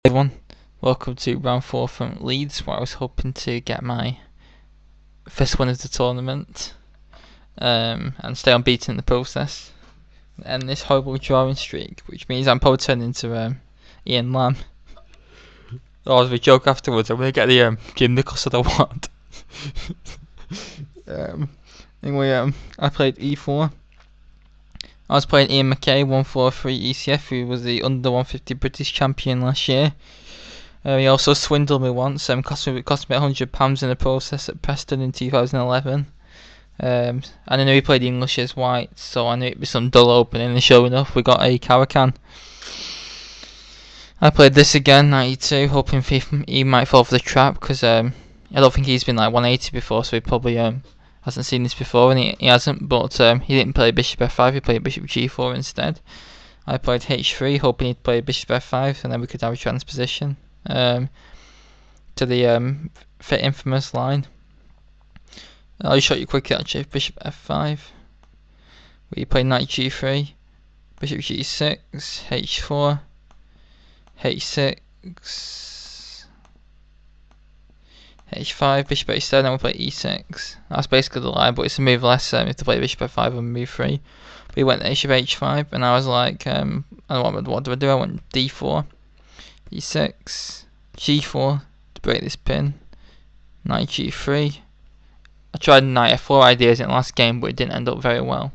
Everyone, welcome to round 4 from Leeds, where I was hoping to get my first win of the tournament and stay unbeaten in the process, and this horrible drawing streak, which means I'm probably turning into Ian Lamb. Oh, as a joke afterwards, I'm going to get the Jim Nicholson award. Anyway, I played E4. I was playing Ian Mackay, 143 ECF, who was the under 150 British champion last year. He also swindled me once, cost me £100 in the process at Preston in 2011. And I knew he played English as white, so I knew it'd be some dull opening, and sure enough, we got a Caracan. I played this again, 92, hoping he might fall for the trap, because I don't think he's been like 180 before, so he probably hasn't seen this before, and he hasn't, but he didn't play bishop f5, he played bishop g4 instead. I played h3, hoping he'd play bishop f5, and then we could have a transposition to the infamous line. I'll just show you quickly actually. Bishop f5, we play knight g3, bishop g6, h4, h6, h5, bishop h7, and we play e6. That's basically the line, but it's a move less if to play bishop f5 and move 3. We went bishop h5, and I was like, what do I do? I went d4, e6, g4 to break this pin, knight g3. I tried knight f4 ideas in the last game, but it didn't end up very well.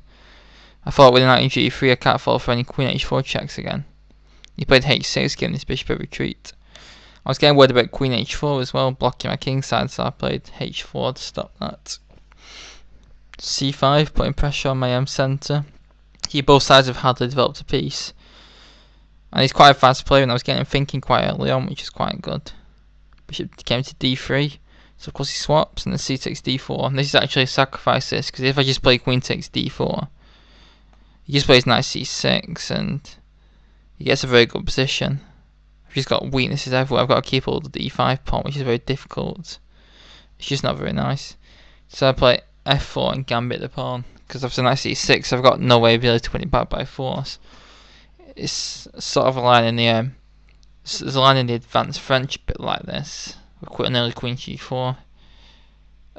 I thought with knight g3 I can't fall for any queen h4 checks again. He played h6, giving this bishop a retreat. I was getting worried about queen h4 as well, blocking my king side, so I played h4 to stop that. c5, putting pressure on my centre. Both sides have hardly developed a piece, and he's quite a fast player, and I was getting him thinking quite early on, which is quite good. Bishop came to d3, so of course he swaps, and then c takes d4, and this is actually a sacrifice, this, because if I just play queen takes d4, he just plays knight c6, and he gets a very good position. I've just got weaknesses everywhere. I've got to keep all the d5 pawn, which is very difficult. It's just not very nice. So I play f4 and gambit the pawn, because after knight c6 I've got no way really to win it back by force. It's sort of a line in the there's a line in the advanced French bit like this. Quite an early queen g4.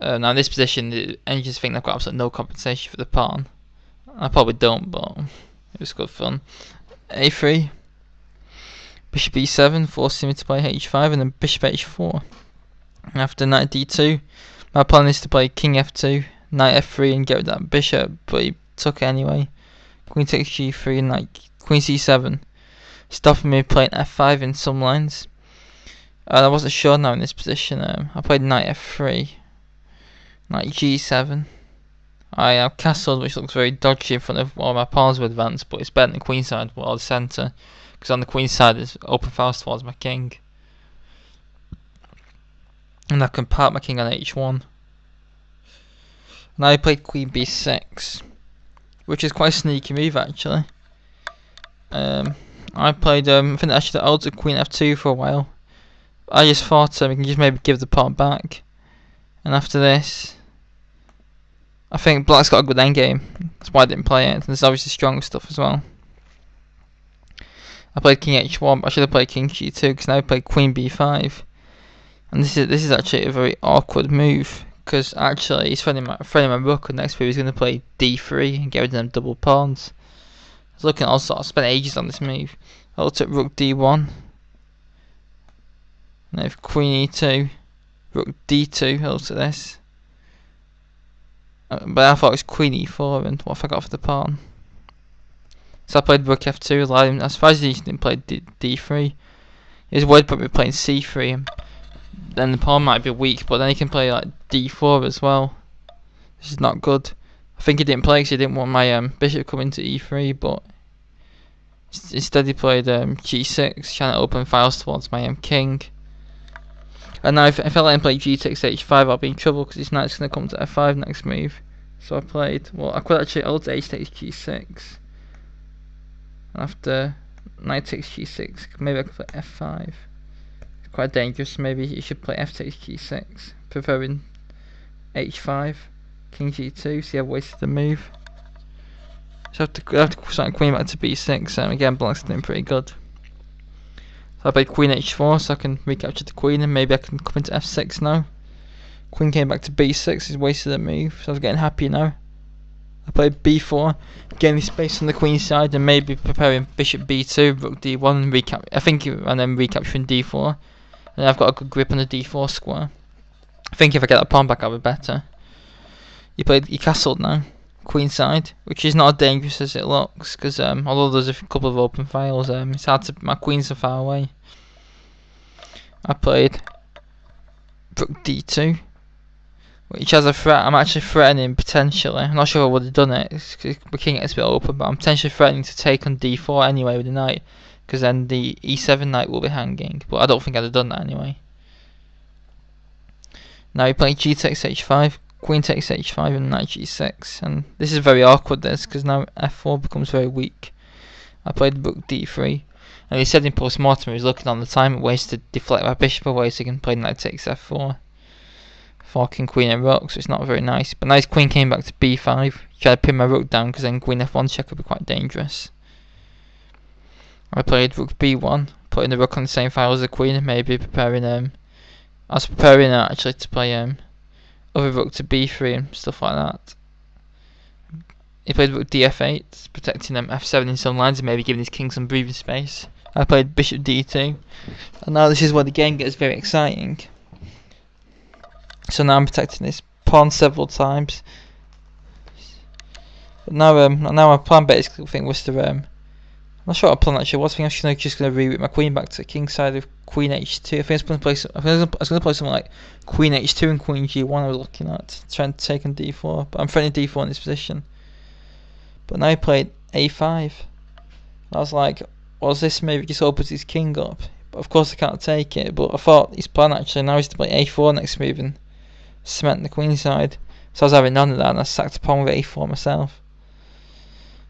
Now in this position, the engines think they've got absolutely no compensation for the pawn. I probably don't, but it was good fun. a3, bishop e7, forcing me to play h5, and then bishop h4. And after knight d2, my plan is to play king f2, knight f3, and get rid of that bishop, but he took it anyway. Queen takes g3, and knight queen c7, stopping me playing f5 in some lines. And I wasn't sure now in this position. I played knight f3, knight g7. I have castled, which looks very dodgy in front of all my pawns with advance, but it's better than the queen side or the centre, because on the queen side it's open fast towards my king, and I can park my king on h1. Now I played queen b6, which is quite a sneaky move actually. I played I think I should have altered queen f2 for a while. I just thought we can just maybe give the pawn back, and after this I think black's got a good endgame, that's why I didn't play it, and there's obviously stronger stuff as well. I played king h1, but I should have played king g2, because now I played queen b5, and this is actually a very awkward move, because actually he's threatening my rook, and next move he's going to play d3 and get rid of them double pawns. I was looking at all sorts, spent ages on this move. I took rook d1, and if queen e2, rook d2, I'll to this. But I thought it was queen e4, and what have I got for the pawn? So I played rook f2, allowed him, I suppose he didn't play d3. He was worried about me playing c3, and then the pawn might be weak, but then he can play like d4 as well. This is not good. I think he didn't play because he didn't want my bishop coming to e3, but instead he played g6, trying to open files towards my king. And now if I let him play g takes h5, I'll be in trouble, because his knight's going to come to f5 next move. So I played, well, I could actually alter h takes g6, and after knight takes g6, maybe I could play f5. It's quite dangerous. Maybe you should play f takes g6, preferring h5, king g2. See, I've wasted the move. So I have to start queen back to b6. Again, black's doing pretty good. So I played Queen H4 so I can recapture the queen, and maybe I can come into F6 now. Queen came back to B6, he's wasted a move, so I was getting happy now. I played B4, gaining space on the queen side, and maybe preparing bishop B2, rook D1, and then recapturing D4. And I've got a good grip on the D4 square. I think if I get that pawn back, I'll be better. He castled now, queen side, which is not as dangerous as it looks, because although there's a couple of open files, it's hard to. My queens are far away. I played rook D2, which has a threat. I'm actually threatening potentially. I'm not sure I would have done it because the king gets a bit open, but I'm potentially threatening to take on D4 anyway with the knight, because then the E7 knight will be hanging. But I don't think I'd have done that anyway. Now he played G takes H5, Queen takes H5, and Knight G6, and this is very awkward. Because now F4 becomes very weak. I played rook D3, and he said in post-mortem he was looking on the time ways to deflect my bishop away so he can play Knight takes F4. Forking Queen and Rook, so it's not very nice. But now his Queen came back to B5. He tried to pin my Rook down because then Queen F1 check would be quite dangerous. I played Rook B1, putting the Rook on the same file as the Queen, and maybe preparing I was preparing actually to play other Rook to B3 and stuff like that. He played Rook Df8, protecting F7 in some lines and maybe giving his king some breathing space. I played Bishop D2, and now this is where the game gets very exciting. So now I'm protecting this pawn several times. But now my plan basically was to I'm not sure what my plan actually was. I think I was just gonna reroute my queen back to the king side of Queen H2. I think I was gonna play something like Queen H2 and Queen G1. I was looking at trying to take on D4, but I'm threatening D4 in this position. But now he played A5. I was like, was this maybe just opens his king up? But of course I can't take it. But I thought his plan actually now is to play A4 next move and cement the queen side. So I was having none of that, and I sacked a pawn with A4 myself,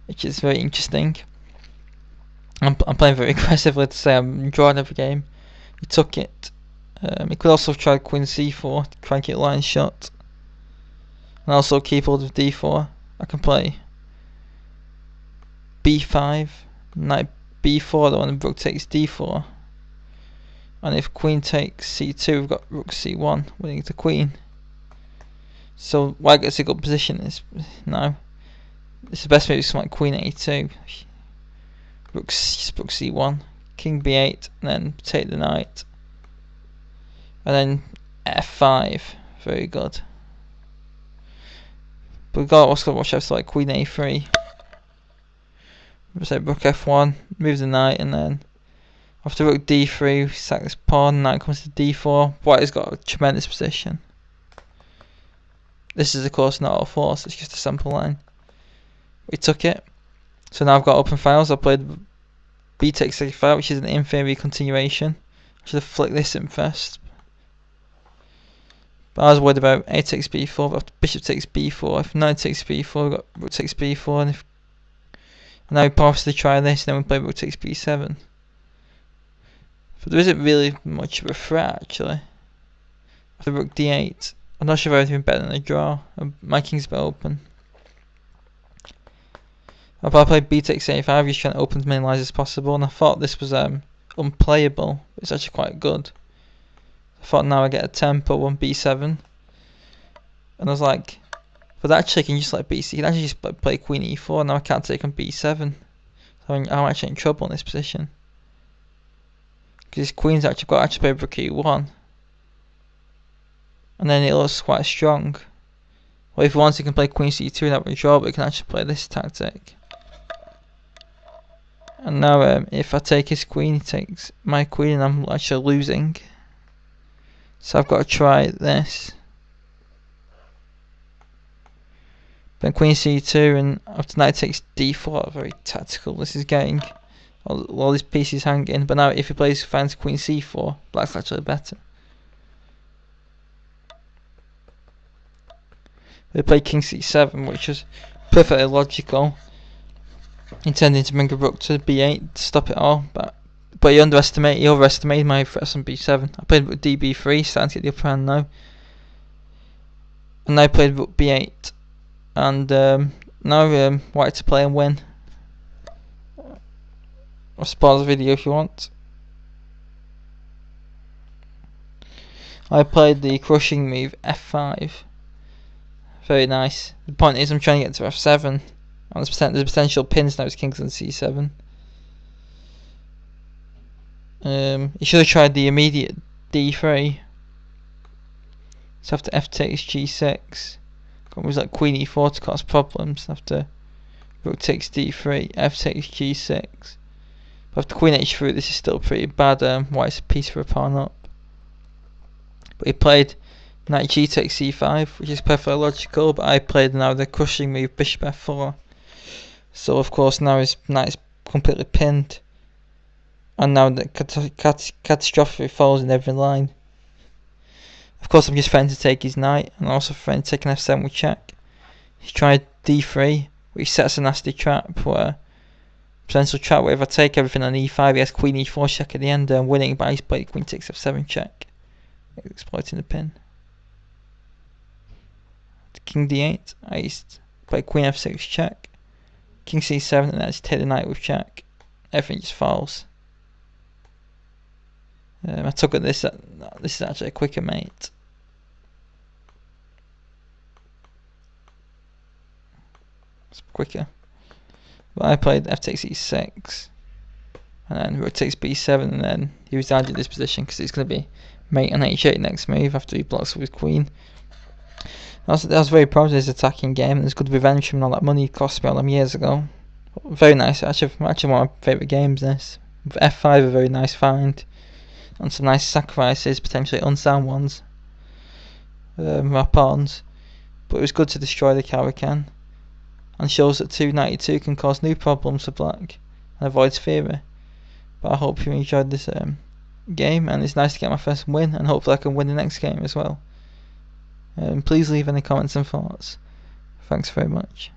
which is very interesting. I'm playing very aggressively to say I'm drawing every game. He took it. He could also try Queen C4 to try and get line shot, and also keep hold of D4. I can play B5, Knight B4 though, and Rook takes D4. And if Queen takes C2, we've got Rook C1 winning the Queen. So White gets a good position now. It's the best move is like Queen A2, Rook C1, King B8, and then take the Knight, and then F5, very good. But we've also got to watch out for like Queen A3. So Rook F1, move the Knight, and then after Rook D3, we sack this pawn, Knight comes to D4. White has got a tremendous position. This is of course not all force, it's just a sample line. We took it. So now I've got open files. I played B takes A5, which is an inferior continuation. I should have flicked this in first. But I was worried about A takes B4, after Bishop takes B4, if Knight takes B4, we've got Rook takes B4, and now we possibly try this, and then we play Rook takes B7. But there isn't really much of a threat actually. After Rook D8, I'm not sure if I've better than a draw. My king's a bit open. I played B takes A5, just trying to open as many lines as possible, and I thought this was unplayable. It's actually quite good. I thought now I get a tempo on B7, and I was like, but actually I can just like BC. I can actually just play Queen E4. Now I can't take on B7, so I'm actually in trouble in this position because this Queen's actually got to play Rook E1. And then it looks quite strong. Well, if he wants, he can play Queen C2 and that would draw, but he can actually play this tactic. And now, if I take his queen, he takes my queen, and I'm actually losing. So I've got to try this. Then Queen C2, and after Knight takes D4, very tactical. This is getting all these pieces hanging. But now, if he finds Queen C4, Black's actually better. They played King C7, which was perfectly logical, intending to bring a Rook to B8 to stop it all, but he overestimated my threats on B7. I played Rook Db3, starting to get the upper hand now, and I played Rook B8, and now White to play and win. I'll pause the video if you want. I played the crushing move f5. Very nice. The point is I'm trying to get to f7. And there's potential pins now as kings on c7. You should have tried the immediate d3. So after f takes g6, it was like queen e4 to cause problems. After rook takes d3, f takes g6. But after queen h3, this is still pretty bad. White's a piece for a pawn up. But he played knight g takes c5, which is perfectly logical. But I played now the crushing move bishop f4. So of course now his knight is completely pinned. And now the catastrophe falls in every line. Of course, I'm just threatening to take his knight, and also threatening to take an f7 with check. He tried d3, which sets a nasty trap where potential trap where if I take everything on e5, he has queen e4 check at the end, and winning, but he's played queen takes f7 check, exploiting the pin. King d8, I used to play queen f6 check, king c7, and then I just take the knight with check. Everything just falls. I took at this. This is actually a quicker mate. It's quicker. But I played f takes e6, and then rook takes b7, and then he was down to this position because it's going to be mate on h8 next move after he blocks with his queen. I was very proud of his attacking game, and it's good revenge from all that money he cost me all them years ago. Very nice. Actually one of my favourite games. This f5 a very nice find. And some nice sacrifices, potentially unsound ones, my pawns, but it was good to destroy the Caracan, and shows that 292 can cause new problems for black and avoids theory. But I hope you enjoyed this game, and it's nice to get my first win, and hopefully I can win the next game as well. Please leave any comments and thoughts. Thanks very much.